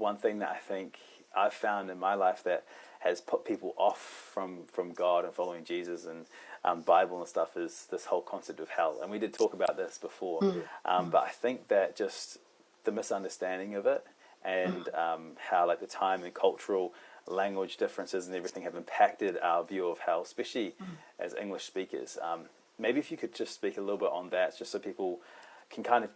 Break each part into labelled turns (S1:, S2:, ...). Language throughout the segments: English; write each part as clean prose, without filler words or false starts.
S1: one thing that I think I've found in my life that has put people off from God and following Jesus and Bible and stuff is this whole concept of hell. And we did talk about this before, but I think that just the misunderstanding of it and how like the time and cultural language differences and everything have impacted our view of hell, especially as English speakers. Maybe if you could just speak a little bit on that, just so people can kind of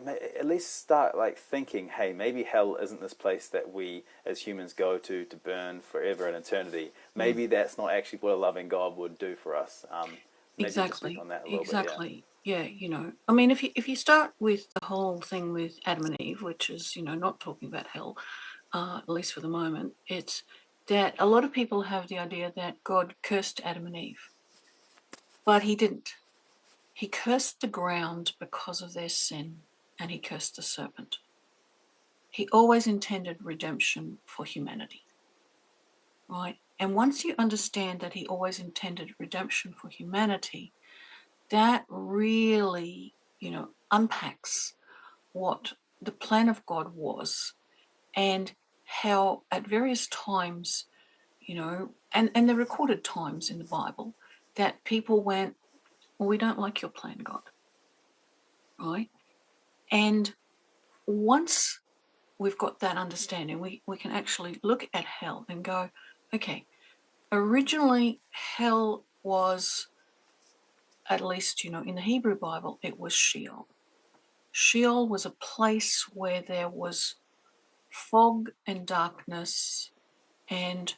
S1: at least start like thinking, hey, maybe hell isn't this place that we as humans go to burn forever in eternity. Maybe that's not actually what a loving God would do for us. Maybe
S2: Exactly.
S1: just speak on that a little
S2: Exactly. Yeah, you know, I mean, if you start with the whole thing with Adam and Eve, which is, you know, not talking about hell, at least for the moment, it's that a lot of people have the idea that God cursed Adam and Eve, but he didn't. He cursed the ground because of their sin, and he cursed the serpent. He always intended redemption for humanity, right? And once you understand that he always intended redemption for humanity, that really, you know, unpacks what the plan of God was and how at various times, you know, and the recorded times in the Bible that people went, well, we don't like your plan, God, right? And once we've got that understanding, we can actually look at hell and go, okay, originally hell was, at least, you know, in the Hebrew Bible, it was Sheol. Sheol was a place where there was fog and darkness, and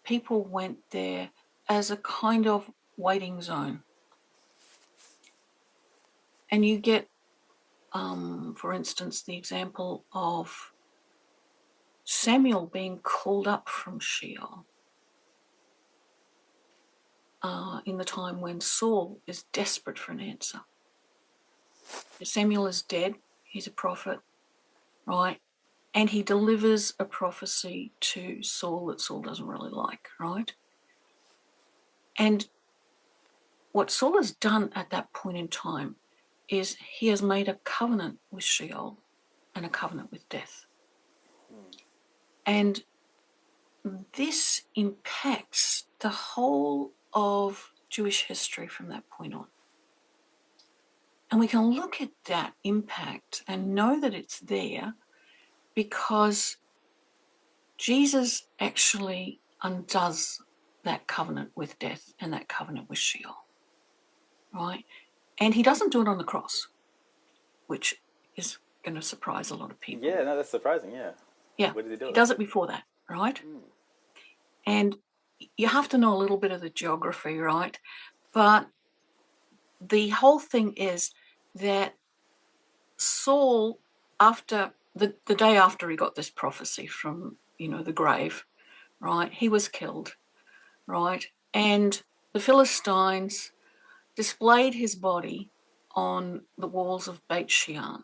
S2: people went there as a kind of waiting zone. And you get, for instance, the example of Samuel being called up from Sheol in the time when Saul is desperate for an answer. Samuel is dead. He's a prophet, right? And he delivers a prophecy to Saul that Saul doesn't really like, right? And what Saul has done at that point in time is he has made a covenant with Sheol and a covenant with death. And this impacts the whole of Jewish history from that point on. And we can look at that impact and know that it's there because Jesus actually undoes that covenant with death and that covenant with Sheol, right? And he doesn't do it on the cross, which is going to surprise a lot of people.
S1: Yeah, no, that's surprising, yeah.
S2: Yeah,
S1: Where did he do it?
S2: He does it before that, right? And you have to know a little bit of the geography, right? But the whole thing is that Saul, after the day after he got this prophecy from, you know, the grave, right, he was killed, right? And the Philistines displayed his body on the walls of Beit Shean,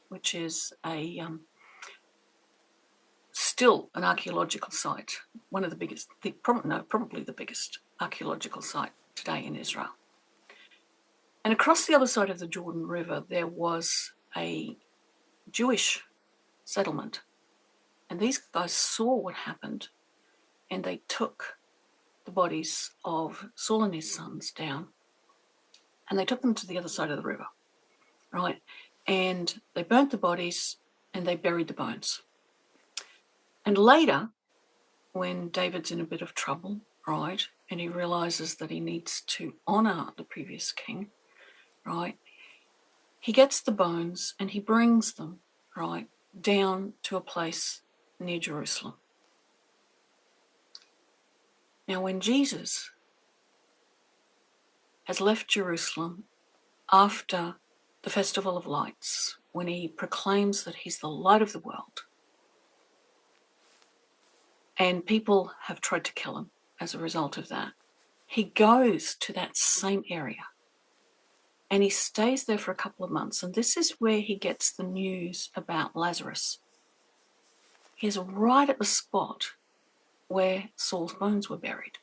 S2: which is a still an archaeological site, one of the biggest, probably the biggest archaeological site today in Israel. And across the other side of the Jordan River, there was a Jewish settlement. And these guys saw what happened, and they took the bodies of Saul and his sons down, and they took them to the other side of the river, right? And they burnt the bodies, and they buried the bones. And later, when David's in a bit of trouble, right, and he realizes that he needs to honor the previous king, right, he gets the bones and he brings them, right, down to a place near Jerusalem. Now, when Jesus has left Jerusalem after the Festival of Lights, when he proclaims that he's the light of the world, and people have tried to kill him as a result of that, he goes to that same area and he stays there for a couple of months. And this is where he gets the news about Lazarus. He's right at the spot where Saul's bones were buried.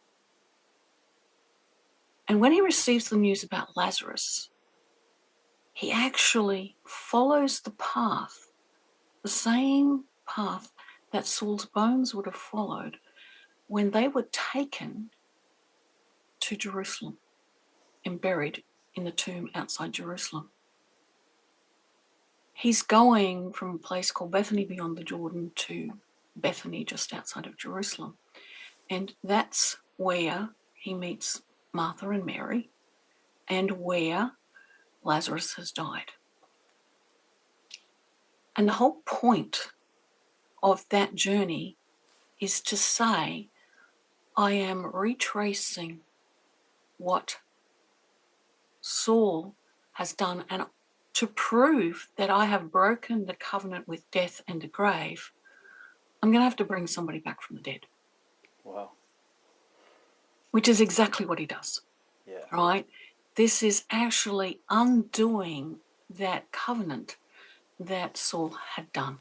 S2: And when he receives the news about Lazarus, he actually follows the path, the same path that Saul's bones would have followed when they were taken to Jerusalem and buried in the tomb outside Jerusalem. He's going from a place called Bethany beyond the Jordan to Bethany just outside of Jerusalem. And that's where he meets Martha and Mary and where Lazarus has died. And the whole point of that journey is to say, I am retracing what Saul has done, and to prove that I have broken the covenant with death and the grave, I'm going to have to bring somebody back from the dead.
S1: Wow.
S2: Which is exactly what he does.
S1: Yeah.
S2: Right? This is actually undoing that covenant that Saul had done.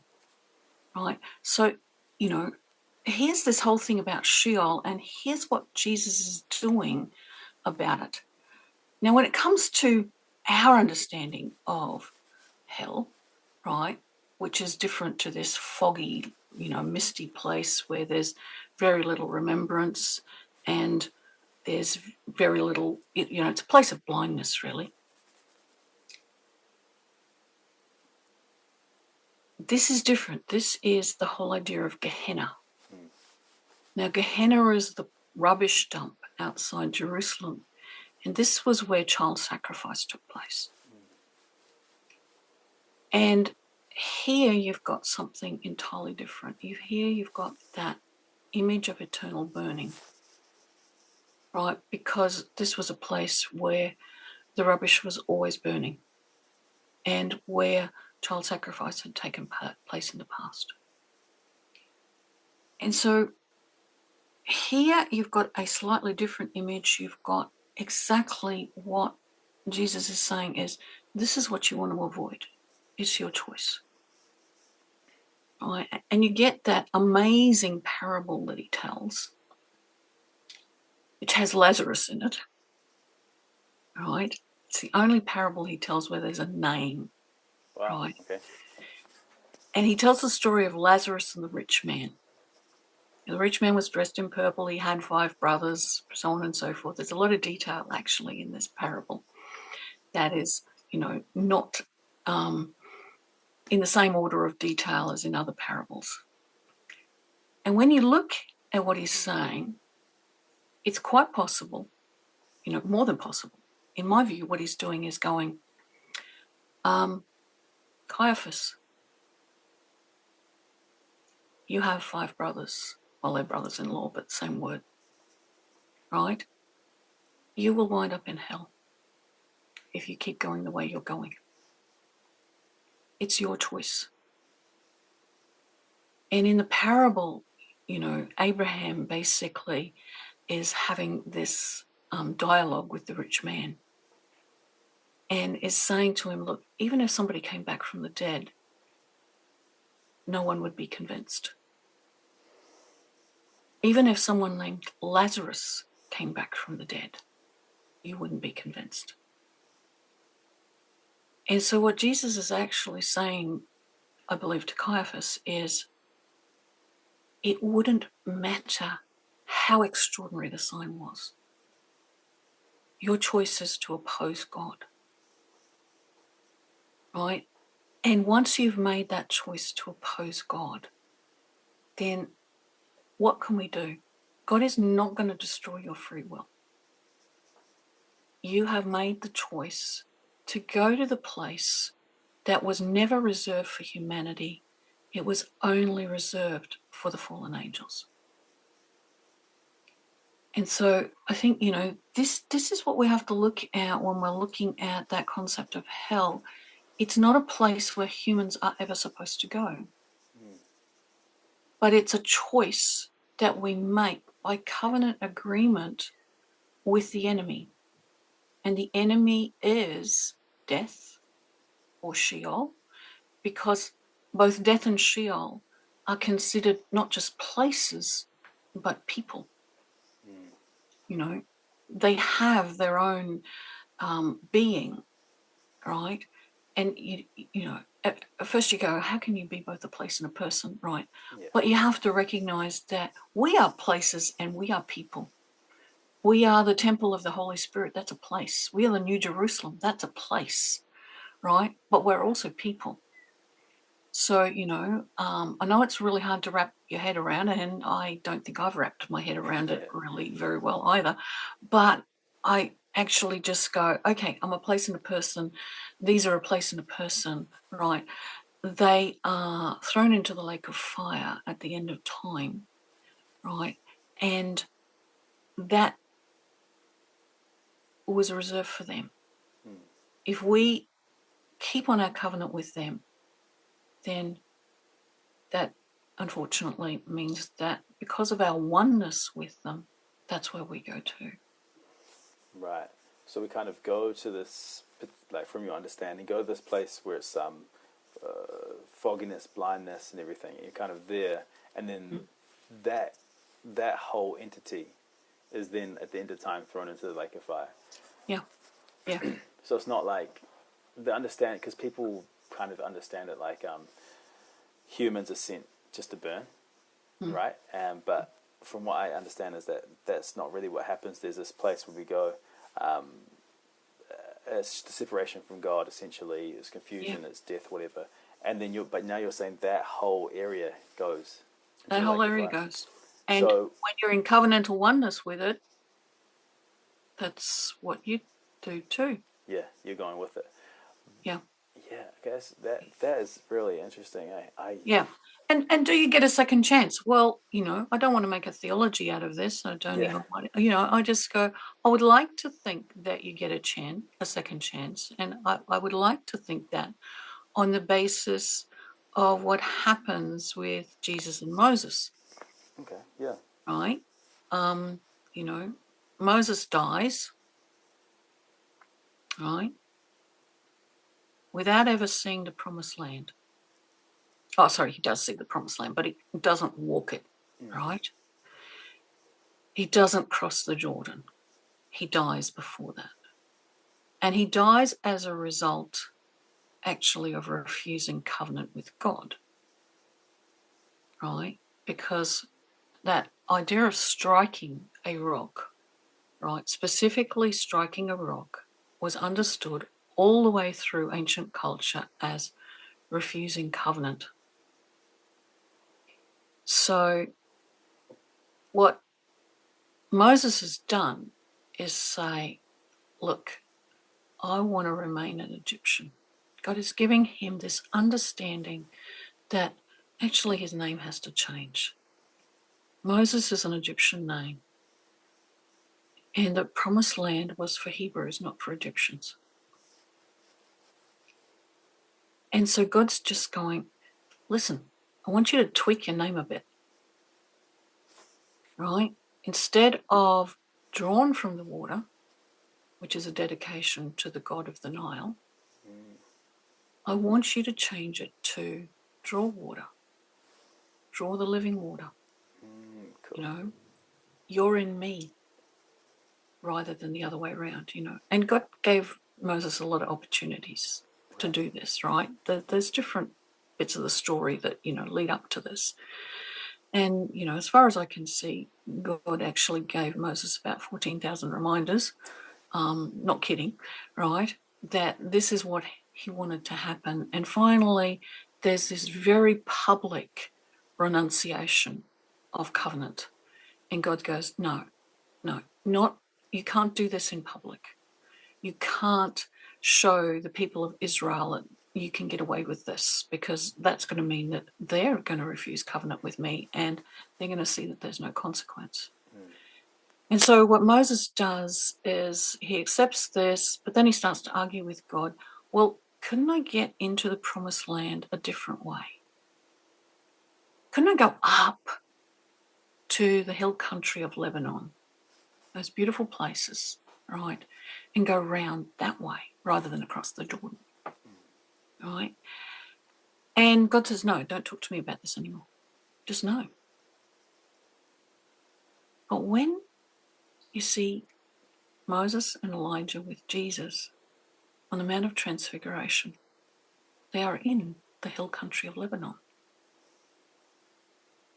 S2: Right? So, here's this whole thing about Sheol, and here's what Jesus is doing about it. Now, when it comes to our understanding of hell, right, which is different to this foggy, misty place where there's very little remembrance and there's very little, it's a place of blindness, really. This is different. This is the whole idea of Gehenna. Now, Gehenna is the rubbish dump outside Jerusalem, and this was where child sacrifice took place. And here you've got something entirely different. Here you've got that image of eternal burning, right? Because this was a place where the rubbish was always burning and where child sacrifice had taken place in the past. And so here you've got a slightly different image. You've got exactly what Jesus is saying is, this is what you want to avoid. It's your choice. Right? And you get that amazing parable that he tells, which has Lazarus in it. Right? It's the only parable he tells where there's a name.
S1: Wow.
S2: Right?
S1: Okay.
S2: And he tells the story of Lazarus and the rich man. The rich man was dressed in purple. He had 5 brothers, so on and so forth. There's a lot of detail actually in this parable that is, not in the same order of detail as in other parables. And when you look at what he's saying, it's quite possible, more than possible. In my view, what he's doing is going, Caiaphas, you have 5 brothers. Well, they're brothers-in-law, but same word, right? You will wind up in hell if you keep going the way you're going. It's your choice. And in the parable, Abraham basically is having this dialogue with the rich man and is saying to him, look, even if somebody came back from the dead, no one would be convinced. Even if someone named Lazarus came back from the dead, you wouldn't be convinced. And so what Jesus is actually saying, I believe, to Caiaphas is, it wouldn't matter how extraordinary the sign was. Your choice is to oppose God. Right? And once you've made that choice to oppose God, then what can we do? God is not going to destroy your free will. You have made the choice to go to the place that was never reserved for humanity. It was only reserved for the fallen angels. And so I think, this is what we have to look at when we're looking at that concept of hell. It's not a place where humans are ever supposed to go. But it's a choice that we make by covenant agreement with the enemy. And the enemy is death or Sheol, because both death and Sheol are considered not just places, but people. They have their own being, right? And, at first you go, how can you be both a place and a person, right?
S1: Yeah.
S2: But you have to recognize that we are places and we are people. We are the temple of the Holy Spirit. That's a place. We are the New Jerusalem. That's a place, right? But we're also people. So, I know it's really hard to wrap your head around, and I don't think I've wrapped my head around it really very well either. But I actually just go, okay, I'm a place and a person. These are a place and a person, right? They are thrown into the lake of fire at the end of time, right? And that was reserved for them. If we keep on our covenant with them, then that unfortunately means that because of our oneness with them, that's where we go to.
S1: Right. So we kind of go to this, like from your understanding, go to this place where it's fogginess, blindness, and everything. You're kind of there, and then that whole entity is then at the end of time thrown into the lake of fire.
S2: Yeah, yeah.
S1: So it's not like the understanding, because people kind of understand it like humans are sent just to burn, right? But from what I understand is that that's not really what happens. There's this place where we go. It's the separation from God, essentially. It's confusion, it's death, whatever. And then but now you're saying that whole area goes.
S2: That whole area goes. And
S1: So,
S2: when you're in covenantal oneness with it, that's what you do too.
S1: Yeah, you're going with it.
S2: Yeah.
S1: Yeah, I guess that is really interesting.
S2: Yeah. And do you get a second chance? Well, I don't want to make a theology out of this. I don't even want, I just go, I would like to think that you get a second chance. And I would like to think that on the basis of what happens with Jesus and Moses.
S1: Okay, yeah.
S2: Right? Moses dies, right? Without ever seeing the promised land. Oh, sorry, he does see the promised land, but he doesn't walk it, right? He doesn't cross the Jordan. He dies before that. And he dies as a result, actually, of refusing covenant with God, right? Because that idea of striking a rock, right, specifically striking a rock, was understood all the way through ancient culture as refusing covenant. So what Moses has done is say, look, I want to remain an Egyptian. God is giving him this understanding that actually his name has to change. Moses is an Egyptian name. And the promised land was for Hebrews, not for Egyptians. And so God's just going, listen, I want you to tweak your name a bit, right? Instead of drawn from the water, which is a dedication to the god of the Nile, I want you to change it to draw water, draw the living water.
S1: Cool.
S2: You're in me rather than the other way around, And God gave Moses a lot of opportunities to do this, right? There's different bits of the story that, lead up to this. And, as far as I can see, God actually gave Moses about 14,000 reminders, not kidding, right? That this is what he wanted to happen. And finally, there's this very public renunciation of covenant. And God goes, no, you can't do this in public. You can't show the people of Israel that you can get away with this, because that's going to mean that they're going to refuse covenant with me and they're going to see that there's no consequence. And so what Moses does is he accepts this, but then he starts to argue with God. Well, couldn't I get into the promised land a different way? Couldn't I go up to the hill country of Lebanon, those beautiful places, right, and go round that way rather than across the Jordan, right? And God says, no, don't talk to me about this anymore. Just no. But when you see Moses and Elijah with Jesus on the Mount of Transfiguration, they are in the hill country of Lebanon.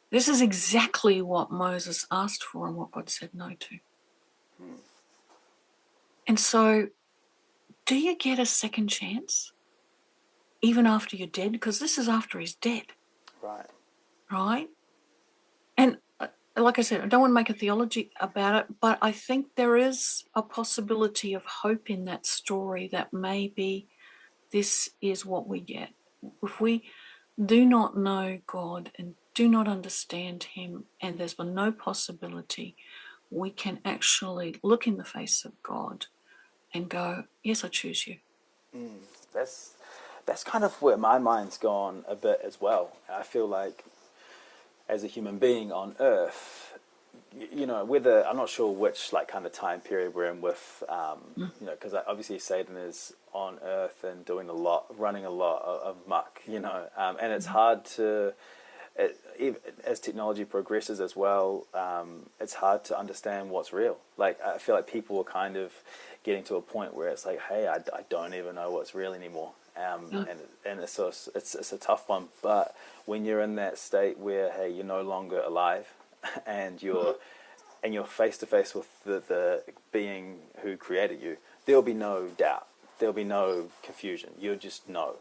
S2: This is exactly what Moses asked for and what God said no to. And so, do you get a second chance even after you're dead? Because this is after he's dead,
S1: Right.
S2: right? And like I said, I don't want to make a theology about it, but I think there is a possibility of hope in that story that maybe this is what we get. If we do not know God and do not understand him, and there's been no possibility, we can actually look in the face of God and go, yes, I choose you.
S1: That's kind of where my mind's gone a bit as well. I feel like as a human being on Earth, you know, whether I'm not sure which like kind of time period we're in with, you know, because obviously Satan is on Earth and doing a lot, running a lot of muck, you know, and it's hard to, as technology progresses as well, it's hard to understand what's real. Like I feel like people are kind of getting to a point where it's like, hey, I don't even know what's real anymore. And it's, so it's a tough one. But when you're in that state where, hey, you're no longer alive, and you're face to face with the being who created you, there'll be no doubt. There'll be no confusion. You'll just know.